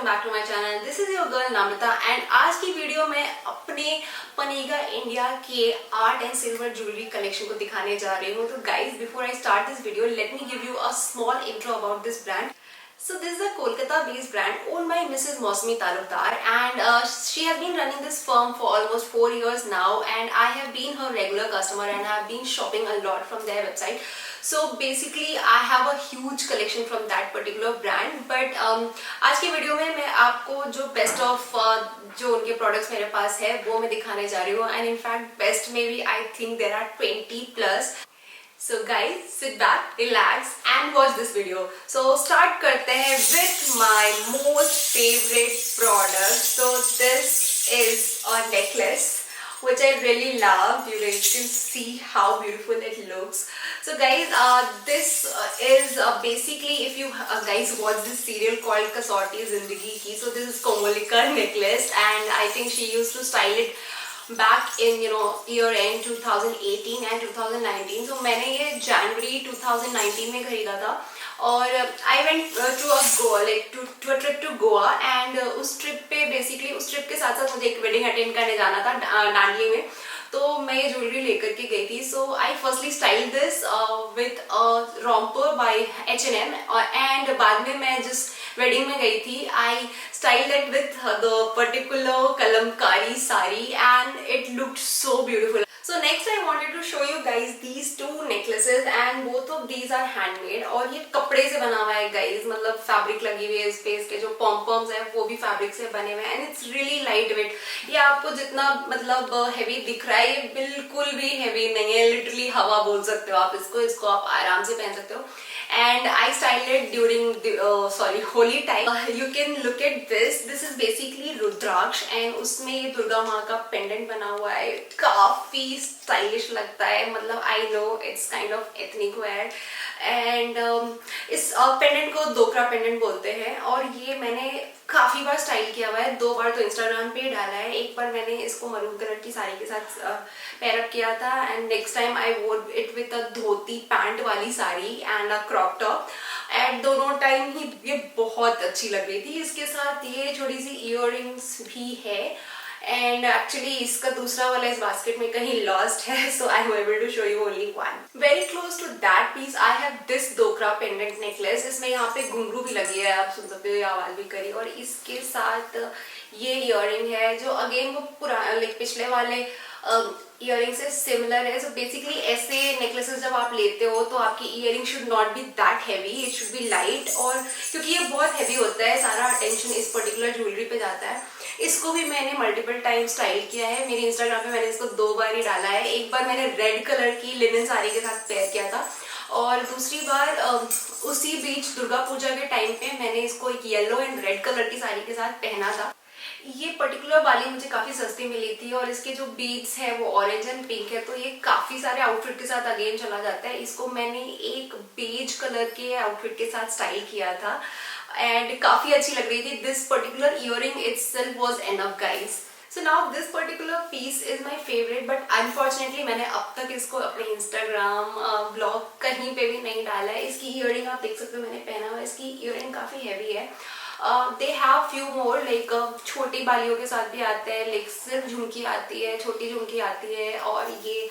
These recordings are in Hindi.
Welcome back to my channel. This is your girl Namrata and आज की वीडियो में अपने पनीगा इंडिया के art and silver jewellery collection को दिखाने जा रही हूँ। तो guys before I start this video let me give you a small intro about this brand. So this is a Kolkata-based brand owned by Mrs. Mausami Talukdar, and she has been running this firm for almost 4 years now, and I have been her regular customer and I have been shopping a lot from their website. So basically I have a huge collection from that particular brand. But आज की वीडियो में मैं आपको जो बेस्ट ऑफ जो उनके प्रोडक्ट्स मेरे पास है वो मैं दिखाने जा रही हूँ, एंड इनफैक्ट बेस्ट में भी I think there are 20+. So guys, sit back, relax and watch this video. So start करते हैं with my most favorite product. So this is a necklace which I really love. You guys can see how beautiful it looks. So guys, this is basically, if you guys watch this serial called Kasauti Zindagi Ki, so this is Komalika necklace, and I think she used to style it back in year end 2018 and 2019. So मैंने ये January 2019 में खरीदा था और I went to a Goa, like to a trip to Goa, and उस ट्रिप पे basically उस ट्रिप के साथ साथ मुझे एक वेडिंग अटेंड करने जाना था डांडली में, तो मैं ये ज्वेलरी लेकर के गई थी. So I firstly style this with romper by H&M, and बाद में मैं जिस वेडिंग में गई थी I styled it with the particular kalamkari sari and it looked so beautiful. So next I wanted to show you guys these two necklaces, and both of these are handmade. और ये कपड़े से बना हुआ है guys, मतलब फैब्रिक लगी हुई है इस पे, इसके जो पॉम्पम्स है वो भी फैब्रिक से बने हुए हैं, and it's really light weight. ये आपको जितना मतलब हैवी दिख रहा है ये बिल्कुल भी हैवी नहीं है, लिटरली हवा बोल सकते हो आप इसको आप आराम से पहन सकते हो. And I styled it during the holy time. You can look at this. This is basically Rudraksh, and उसमें ये दुर्गा माँ का पेंडेंट बना हुआ है. काफी स्टाइलिश लगता है, मतलब I know it's kind of ethnic wear, and इस पेंडेंट को दोकरा पेंडेंट बोलते हैं. और ये मैंने काफी बार स्टाइल किया हुआ है, 2 बार तो इंस्टाग्राम पे डाला है. एक बार मैंने इसको मरून कलर की साड़ी के साथ पेयर अप किया था, and next time I wore it with a dhoti pant वाली sari and a crop top, and दोनों टाइम ही ये बहुत अच्छी लग रही थी. इसके साथ ये छोटी सी इयररिंग्स भी है, एंड एक्चुअली इसका दूसरा वाला इस बास्केट में कहीं लॉस्ट है, so I am able to show you only one. Very close to that piece I have this dokra pendant necklace. इसमें यहाँ पे घुंघरू भी लगी है, आप सुन सकते हो, ये आवाज भी करी. और इसके साथ ये इयररिंग है जो अगेन वो पुराना लाइक पिछले वाले इयररिंग से सिमिलर है. सो बेसिकली ऐसे नेकलेसेस जब आप लेते हो तो आपकी earring should not be that heavy, it should be light. और क्योंकि ये बहुत हैवी होता है, सारा अटेंशन इस पर्टिकुलर ज्वेलरी पे जाता है. इसको भी मैंने मल्टीपल टाइम स्टाइल किया है. मेरे इंस्टाग्राम पे मैंने इसको 2 बार ही डाला है. एक बार मैंने रेड कलर की लिनन साड़ी के साथ पेयर किया था, और दूसरी बार उसी बीच दुर्गा पूजा के टाइम पे मैंने इसको एक येलो एंड रेड कलर की साड़ी के साथ पहना था. ये पर्टिकुलर वाली मुझे काफी सस्ती मिली थी, और इसके जो बीड्स है वो ऑरेंज एंड पिंक है, तो ये काफी सारे आउटफिट के साथ अगेन चला जाता है. इसको मैंने एक बेज कलर के आउटफिट के साथ स्टाइल किया था एंड काफी अच्छी लग रही थी. This particular earring itself was enough guys. So now this particular piece is my favorite, but unfortunately मैंने अब तक इसको अपने इंस्टाग्राम ब्लॉग कहीं पे भी नहीं डाला है. इसकी इयररिंग आप देख सकते हो, मैंने पहना हुआ है. इसकी इयररिंग काफी हैवी है. They have few more like छोटी बालियों के साथ भी आते हैं, लाइक सिर्फ झुमकी आती है, छोटी झुमकी आती है, और ये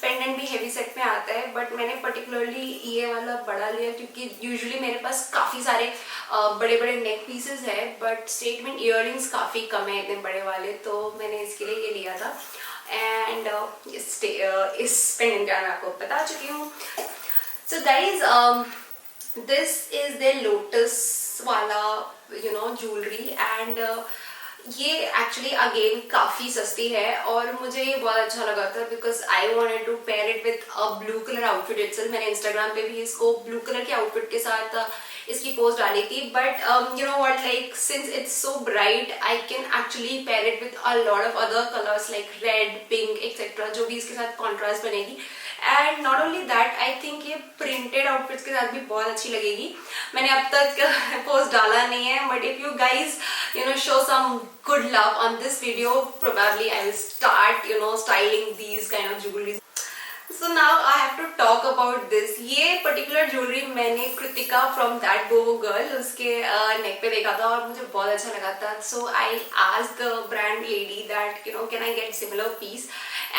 पेंडेंट भी हेवी सेट में आता है. बट मैंने पर्टिकुलरली ये वाला बड़ा लिया क्योंकि यूजुअली मेरे पास काफ़ी सारे बड़े बड़े नेक पीसेस है, बट स्टेटमेंट इयररिंग्स काफ़ी कम है इतने बड़े वाले, तो मैंने इसके लिए ये लिया था. एंड इस पेंडेंट का मैं आपको बता चुकी हूँ. सो guys this is the lotus वाला ज्वेलरी, एंड ये एक्चुअली अगेन काफ़ी सस्ती है, और मुझे ये बहुत अच्छा लगा था because I wanted to pair it with a blue colour outfit itself. मैंने इंस्टाग्राम पे भी इसको ब्लू कलर के आउटफिट के साथ इसकी पोस्ट डाली थी, but you know what, like since it's so bright I can actually pair it with a lot of other colours like red, pink etcetera, जो भी इसके साथ कॉन्ट्रास्ट बनेगी. And not only that, I think ये प्रिंटेड आउटफिट्स के साथ भी बहुत अच्छी लगेगी. मैंने अब तक पोस्ट डाला नहीं है, but if you guys show some good love on this video, probably I will start styling these kind of jewelries. So now I have to talk about this. ये पर्टिकुलर ज्वेलरी मैंने Kritika from that go girl उसके नेक पे देखा था और मुझे बहुत अच्छा लगा था. So I asked the brand lady that can I get similar piece,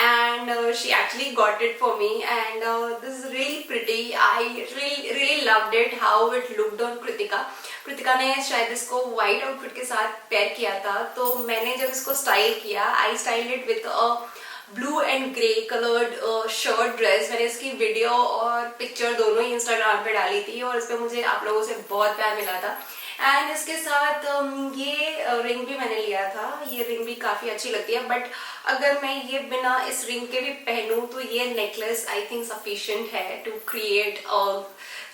and she actually got it for me, and this is really pretty. I really loved it how it looked on Kritika. Kritika ने शायद इसको व्हाइट आउटफिट के साथ पेयर किया था, तो मैंने जब इसको स्टाइल किया, I styled it with a blue and grey coloured shirt dress. मैंने इसकी वीडियो और पिक्चर दोनों ही इंस्टाग्राम पे डाली थी और इस पर मुझे आप लोगों से बहुत प्यार मिला था. एंड इसके साथ ये रिंग भी मैंने लिया था. ये रिंग भी काफ़ी अच्छी लगती है, बट अगर मैं ये बिना इस रिंग के भी पहनूं तो ये नेकलेस आई थिंक सफिशिएंट है to create a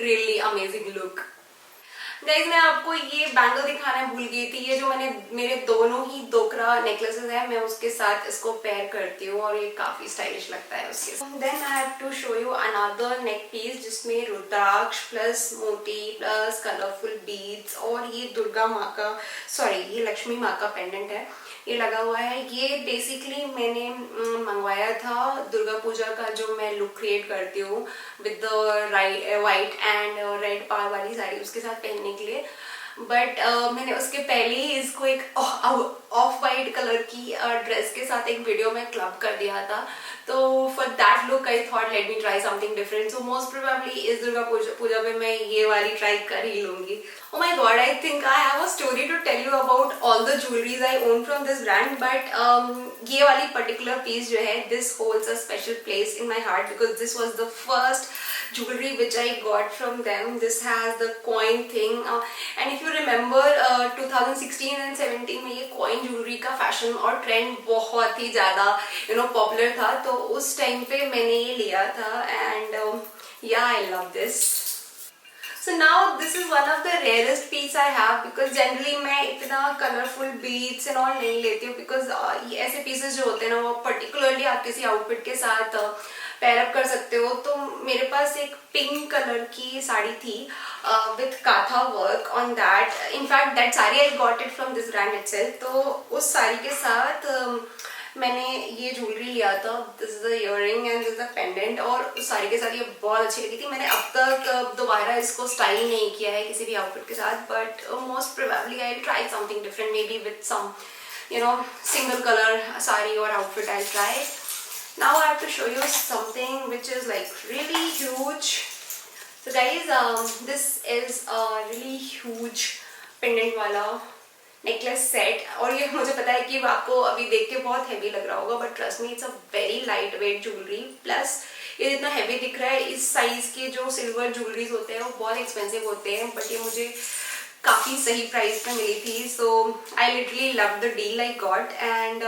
really amazing look. Guys मैं आपको ये बैंगल दिखाना भूल गई थी. ये जो मेरे दोनों ही डोकरा नेकलेसेस है, मैं उसके साथ इसको पेयर करती हूँ और ये काफी स्टाइलिश लगता है उसके साथ. Then I have to show you another neck piece जिसमें रुद्राक्ष प्लस मोती प्लस कलरफुल बीड्स और ये दुर्गा माँ का ये लक्ष्मी माँ का पेंडेंट है, ये लगा हुआ है. ये बेसिकली मैंने मंगवाया था दुर्गा पूजा का जो मैं लुक क्रिएट करती हूँ विद वाइट एंड रेड पार वाली साड़ी उसके साथ पहनने के लिए. बट मैंने उसके पहले ही इसको एक ऑफ वाइट कलर की ड्रेस के साथ एक वीडियो में क्लब कर दिया था. तो for that look I thought let me try something different. So most probably इस दुर्गा पूजा पे मैं ये वाली ट्राई कर ही लूंगी. Oh my god, I think I have a story to tell you about all the jewelries I own from this brand, but ये वाली particular piece जो है, this holds a special place in my heart because this was the first jewelry which I got from them. This has the coin thing, and if you remember 2016 and 17 में ये coin jewelry का fashion और trend बहुत ही ज़्यादा popular था, तो उस time पे मैंने ये लिया था, and yeah, I love this. So now this is one of the rarest piece I have because generally मैं इतना colorful beads and all नहीं लेती हूँ because ये ऐसे pieces जो होते हैं ना वो particularly आप किसी outfit के साथ pair up कर सकते हो. तो मेरे पास एक pink color की साड़ी थी with katha work on that. In fact that sari I got it from this brand itself. तो उस साड़ी के साथ मैंने ये ज्वेलरी लिया था. This is the earring and this is the pendant, और उस साड़ी के साथ ये बहुत अच्छी लगी थी. मैंने अब तक दोबारा इसको स्टाइल नहीं किया है किसी भी आउटफिट के साथ, but most probably I try something different, maybe with some single colour sari और outfit I try. Now I have to show you something which is like really huge. So guys this is a really huge pendant वाला नेकलेस सेट, और ये मुझे पता है कि आपको अभी देख के बहुत हैवी लग रहा होगा, but trust me it's a very light weight jewellery. Plus ये जितना हैवी दिख रहा है, इस साइज के जो सिल्वर ज्वेलरीज होते हैं वो बहुत एक्सपेंसिव होते हैं, बट ये मुझे काफ़ी सही प्राइस पे मिली थी. So I literally love the deal I got, and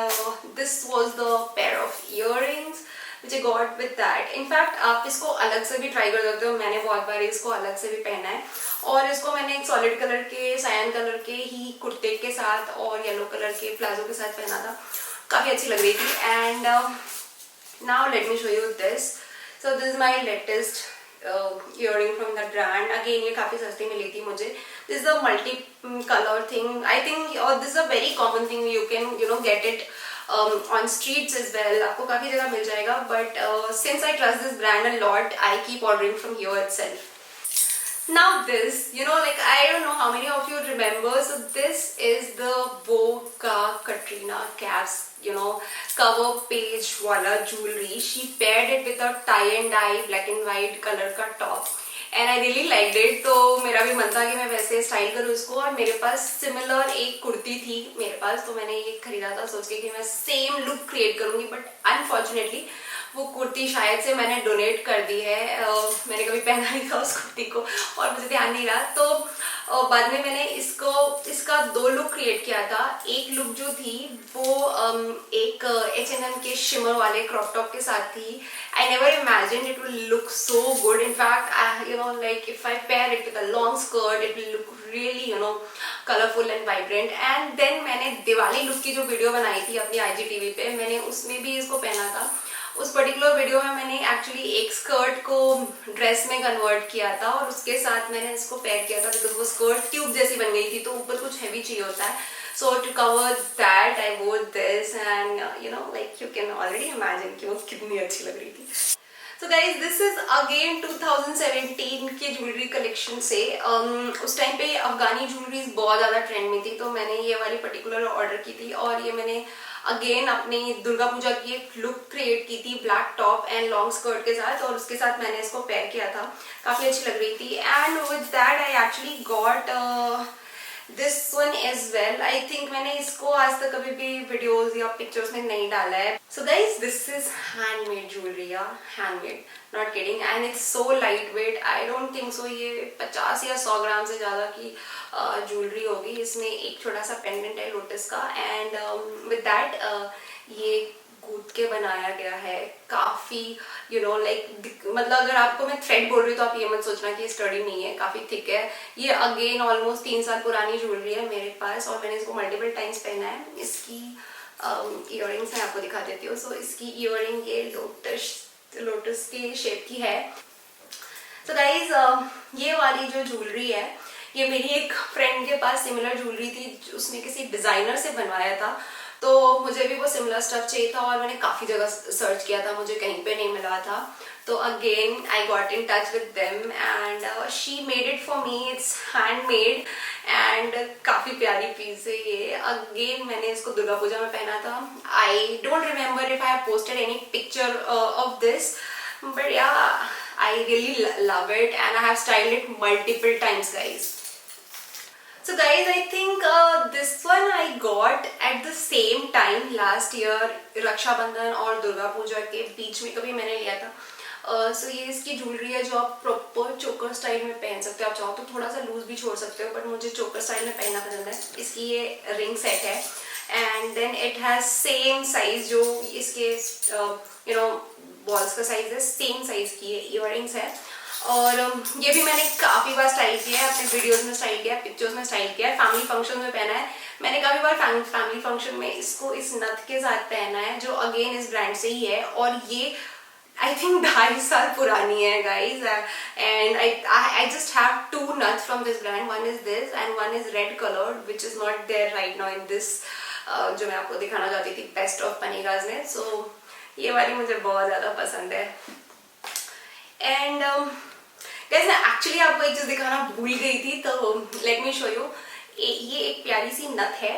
this was the pair of earrings which I got with that. In fact आप इसको अलग से भी ट्राई कर सकते हो. मैंने बहुत बार इसको अलग से भी पहना है, और इसको मैंने एक सॉलिड कलर के सायन कलर के ही कुर्ते के साथ और येलो कलर के प्लाजो के साथ पहना था. काफ़ी अच्छी लग रही थी. And now let me show you this. So this is my latest earring from the brand. Again ये काफ़ी सस्ती मिली थी मुझे. This is a multi colour thing I think, और this is a very common thing. You can get it on streets as well. आपको काफ़ी जगह मिल जाएगा, but since I trust this brand a lot, I keep ordering from here itself. Now this, like I don't know how many of you remember, so this is the Vogue ka Katrina Kaif's cover page wala jewelry. She paired it with a tie and dye black and white color ka top, and I really liked it. तो मेरा भी मन था कि मैं वैसे स्टाइल करूँ इसको, और मेरे पास सिमिलर एक कुर्ती थी मेरे पास, तो मैंने ये खरीदा था सोच के कि मैं सेम लुक क्रिएट करूँगी. बट अनफॉर्चुनेटली वो कुर्ती शायद से मैंने डोनेट कर दी है. मैंने कभी पहना नहीं था उस कुर्ती को और मुझे ध्यान नहीं रहा. तो बाद में मैंने इसका दो लुक क्रिएट किया था. एक लुक जो थी वो एक H&M के शिमर वाले क्रॉप टॉप के साथ थी. I never imagined it will look so good. In fact, like if I pair it with a long skirt, it will look really, colorful and vibrant. And then मैंने दिवाली लुक की जो वीडियो बनाई थी अपनी IGTV पे, मैंने उसमें भी इसको पहना था. उस पर्टिकुलर वीडियो में मैंने एक्चुअली एक स्कर्ट को ड्रेस में कन्वर्ट किया था और उसके साथ मैंने इसको पेयर किया था बिकॉज वो स्कर्ट ट्यूब जैसी बन गई थी, तो ऊपर कुछ हैवी चाहिए होता है. So to cover that, I wore this, and like you can already imagine कि वो कितनी अच्छी लग रही थी. सो गाइज दिस इज अगेन 2017 की ज्वेलरी कलेक्शन से उस टाइम पे अफगानी ज्वेलरीज बहुत ज़्यादा ट्रेंड में थी, तो मैंने ये वाली पर्टिकुलर ऑर्डर की थी और ये मैंने अगेन अपनी दुर्गा पूजा की एक लुक क्रिएट की थी black top and long skirt के साथ, और उसके साथ मैंने इसको पेयर किया था। काफ़ी अच्छी लग रही थी and with that I actually got this one as well. I think मैंने इसको आज तक कभी भी वीडियोस या पिक्चर्स में नहीं डाला है। So guys this is handmade jewellery, या handmade, not kidding, and it's so lightweight. I don't think so ये 50 या 100 ग्राम से ज़्यादा की ज्वेलरी होगी। इसमें एक छोटा सा पेंडेंट है लोटस का एंड विद दैट ये गूंथ के बनाया गया है। काफ़ी लाइक मतलब अगर आपको मैं थ्रेड बोल रही हूँ तो आप ये मत सोचना कि स्टडी नहीं है, काफ़ी थिक है। ये अगेन ऑलमोस्ट 3 साल पुरानी ज्वेलरी है मेरे पास और मैंने इसको मल्टीपल टाइम्स पहना है। इसकी ईयरिंग्स मैं आपको दिखा देती हूँ। सो इसकी ईयरिंग ये लोटस के शेप की है। तो गाइज ये वाली जो ज्वेलरी है ये मेरी एक फ्रेंड के पास सिमिलर ज्वेलरी थी, उसने किसी डिजाइनर से बनवाया था, तो मुझे भी वो सिमिलर स्टफ चाहिए था और मैंने काफ़ी जगह सर्च किया था, मुझे कहीं पे नहीं मिला था। तो again I got in touch with them and she made it for me. It's handmade and काफ़ी प्यारी पीस है ये। अगेन मैंने इसको दुर्गा पूजा में पहना था। I don't remember if I have posted any picture of this, but या I really love it and I have styled it multiple times, guys. So guys, I think this one I got at the same time last year, Rakshabandhan और दुर्गा पूजा के बीच में कभी मैंने लिया था। So ये इसकी ज्वेलरी है जो आप प्रॉपर चोकर स्टाइल में पहन सकते हो। आप चाहो तो थोड़ा सा लूज भी छोड़ सकते हो, बट मुझे चोकर स्टाइल में पहनना पसंद है। इसकी ये रिंग सेट है and then it has same size जो इसके बॉल्स का साइज है, सेम साइज की है इयररिंग्स है। और ये भी मैंने काफ़ी बार स्टाइल किया है, अपने वीडियोस में स्टाइल किया है, पिक्चर्स में स्टाइल किया है, फैमिली फंक्शन में पहना है मैंने काफ़ी बार। फैमिली फंक्शन में इसको इस नथ के साथ पहना है जो अगेन इस ब्रांड से ही है और ये आई थिंक 2.5 साल पुरानी है guys. And I just have 2 nuts from this brand, one is this and one is red coloured which is not there right now in this जो मैं आपको दिखाना चाहती थी बेस्ट ऑफ पनीगाज ने। सो ये वाली मुझे बहुत ज़्यादा पसंद है। एंड गाइस मैं एक्चुअली आपको एक चीज़ दिखाना भूल गई थी, तो लेट मी शो यू। ये एक प्यारी सी नथ है।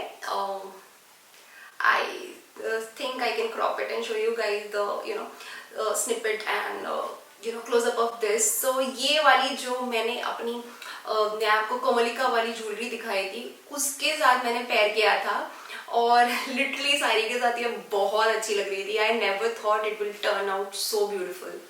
I think I can crop it and show you guys the snippet and close up of this. So ये वाली जो मैंने अपनी मैं आपको कोमलिका वाली ज्वेलरी दिखाई थी उसके साथ मैंने पेयर किया था और लिटरली साड़ी के साथ ये बहुत अच्छी लग रही थी। I never thought it will turn out so beautiful.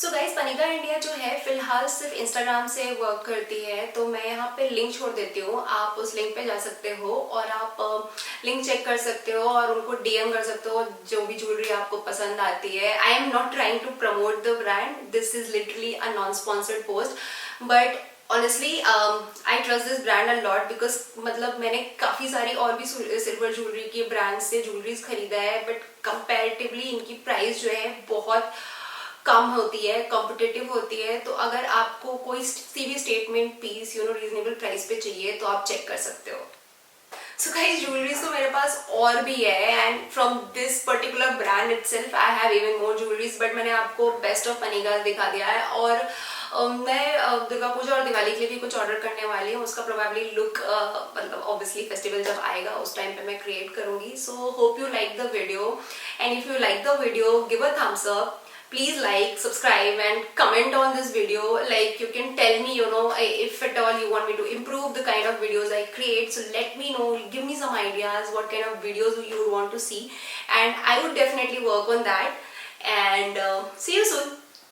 So guys पनीगा इंडिया जो है फिलहाल सिर्फ इंस्टाग्राम से वर्क करती है, तो मैं यहाँ पे लिंक छोड़ देती हूँ, आप उस लिंक पे जा सकते हो और आप लिंक चेक कर सकते हो और उनको डीएम कर सकते हो जो भी ज्वेलरी आपको पसंद आती है। I am not trying to promote the brand, this is literally a non sponsored post, but honestly I trust this brand a lot because मतलब मैंने काफ़ी सारी और भी सिल्वर ज्वेलरी के ब्रांड से ज्वेलरीज खरीदा है, बट कंपैरेटिवली इनकी प्राइस जो है बहुत कम होती है, कॉम्पिटिटिव होती है। तो अगर आपको कोई सी भी स्टेटमेंट पीस रीजनेबल प्राइस पे चाहिए तो आप चेक कर सकते हो। सो गाइस ज्वेलरीज तो मेरे पास और भी है and from this particular brand itself I have even more jewelleries, but मैंने आपको बेस्ट ऑफ पनीगाज दिखा दिया है। और मैं दुर्गा पूजा और दिवाली के लिए भी कुछ ऑर्डर करने वाली हूँ, उसका प्रोबेबली लुक मतलब ऑब्वियसली फेस्टिवल जब आएगा उस टाइम पे मैं क्रिएट करूंगी। So hope you like the video and if you like the video give a thumbs up. Please like, subscribe and comment on this video. Like you can tell me if at all you want me to improve the kind of videos I create. So let me know, give me some ideas what kind of videos you would want to see and I would definitely work on that. And see you soon.